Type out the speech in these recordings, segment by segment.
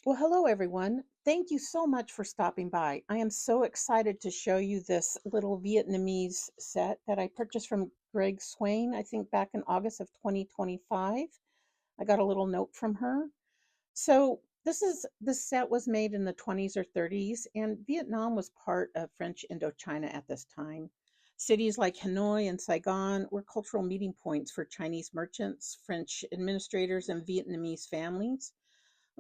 Well, hello everyone. Thank you so much for stopping by. I am so excited to show you this little Vietnamese set that I purchased from Greg Swain, I think back in August of 2025. I got a little note from her. So this set was made in the 20s or 30s, and Vietnam was part of French Indochina at this time. Cities like Hanoi and Saigon were cultural meeting points for Chinese merchants, French administrators, and Vietnamese families.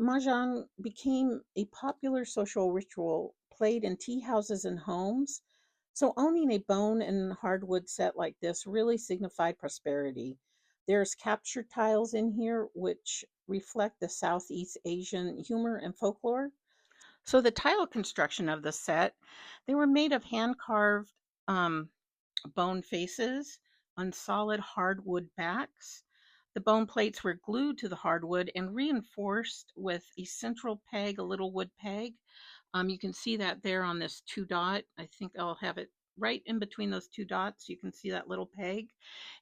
Mahjong became a popular social ritual played in tea houses and homes. So owning a bone and hardwood set like this really signified prosperity. There's capture tiles in here which reflect the Southeast Asian humor and folklore. So the tile construction of the set, they were made of hand carved bone faces on solid hardwood backs. The bone plates were glued to the hardwood and reinforced with a central peg, a little wood peg. You can see that there on this two dot. I think I'll have it right in between those two dots. You can see that little peg.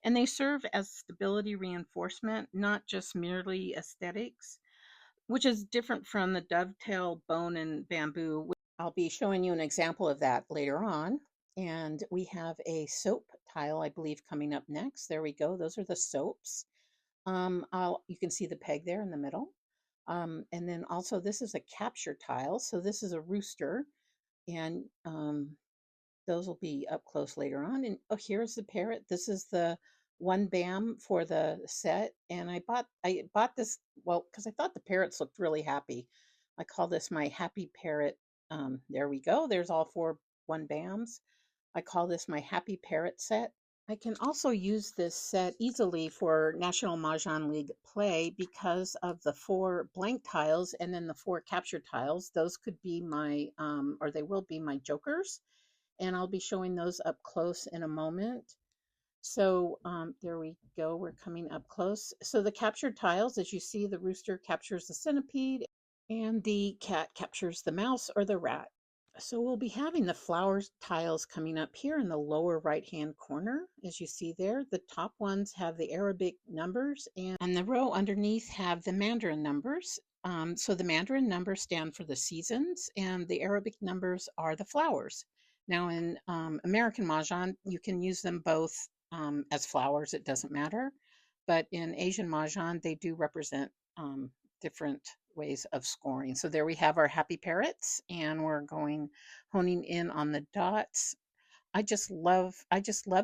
And they serve as stability reinforcement, not just merely aesthetics, which is different from the dovetail bone and bamboo. I'll be showing you an example of that later on. And we have a soap tile, I believe, coming up next. There we go. Those are the soaps. You can see the peg there in the middle. And then also this is a capture tile. So this is a rooster, and those will be up close later on. And oh, here's the parrot. This is the one bam for the set. And I bought this, well, because I thought the parrots looked really happy. I call this my happy parrot. There we go. There's all four one bams. I call this my happy parrot set. I can also use this set easily for National Mahjong League play because of the four blank tiles and then the four capture tiles. Those could be my, or they will be my jokers, and I'll be showing those up close in a moment. So there we go. We're coming up close. So the captured tiles, as you see, the rooster captures the centipede and the cat captures the mouse or the rat. So we'll be having the flower tiles coming up here in the lower right hand corner. As you see there, the top ones have the Arabic numbers, and the row underneath have the Mandarin numbers. So the Mandarin numbers stand for the seasons, and the Arabic numbers are the flowers. Now in American Mahjong, you can use them both as flowers, it doesn't matter. But in Asian Mahjong, they do represent different ways of scoring. So there we have our happy parrots, and we're honing in on the dots. I just love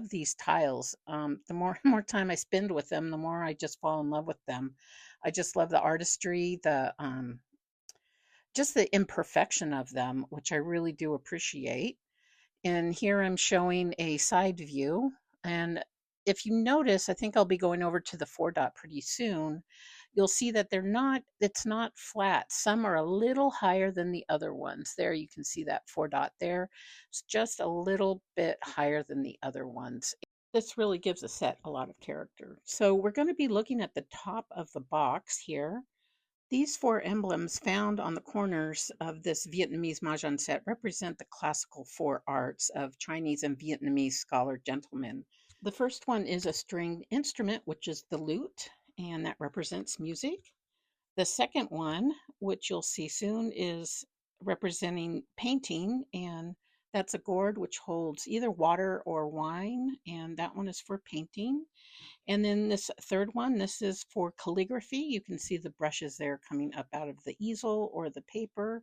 these tiles. The more more time I spend with them, the more I just fall in love with them. I just love the artistry, the just the imperfection of them, which I really do appreciate. And here I'm showing a side view. And if you notice, I think I'll be going over to the four dot pretty soon. You'll see that it's not flat. Some are a little higher than the other ones. There you can see that four dot there. It's just a little bit higher than the other ones. This really gives a set a lot of character. So we're going to be looking at the top of the box here. These four emblems found on the corners of this Vietnamese Mahjong set represent the classical four arts of Chinese and Vietnamese scholar gentlemen. The first one is a stringed instrument, which is the lute, and that represents music. The second one, which you'll see soon, is representing painting, and that's a gourd which holds either water or wine, and that one is for painting. And then this third one, this is for calligraphy. You can see the brushes there coming up out of the easel or the paper.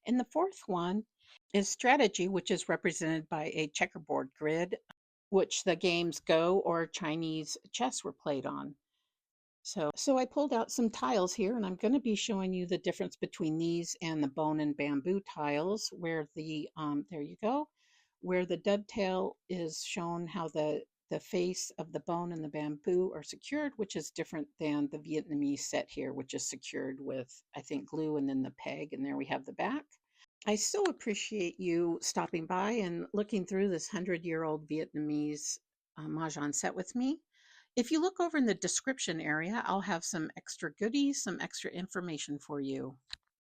And the fourth one is strategy, which is represented by a checkerboard grid, which the games Go or Chinese chess were played on. So I pulled out some tiles here, and I'm going to be showing you the difference between these and the bone and bamboo tiles, where there you go, where the dovetail is shown how the face of the bone and the bamboo are secured, which is different than the Vietnamese set here, which is secured with, I think, glue and then the peg, and there we have the back. I so appreciate you stopping by and looking through this 100-year-old Vietnamese Mahjong set with me. If you look over in the description area, I'll have some extra goodies, some extra information for you.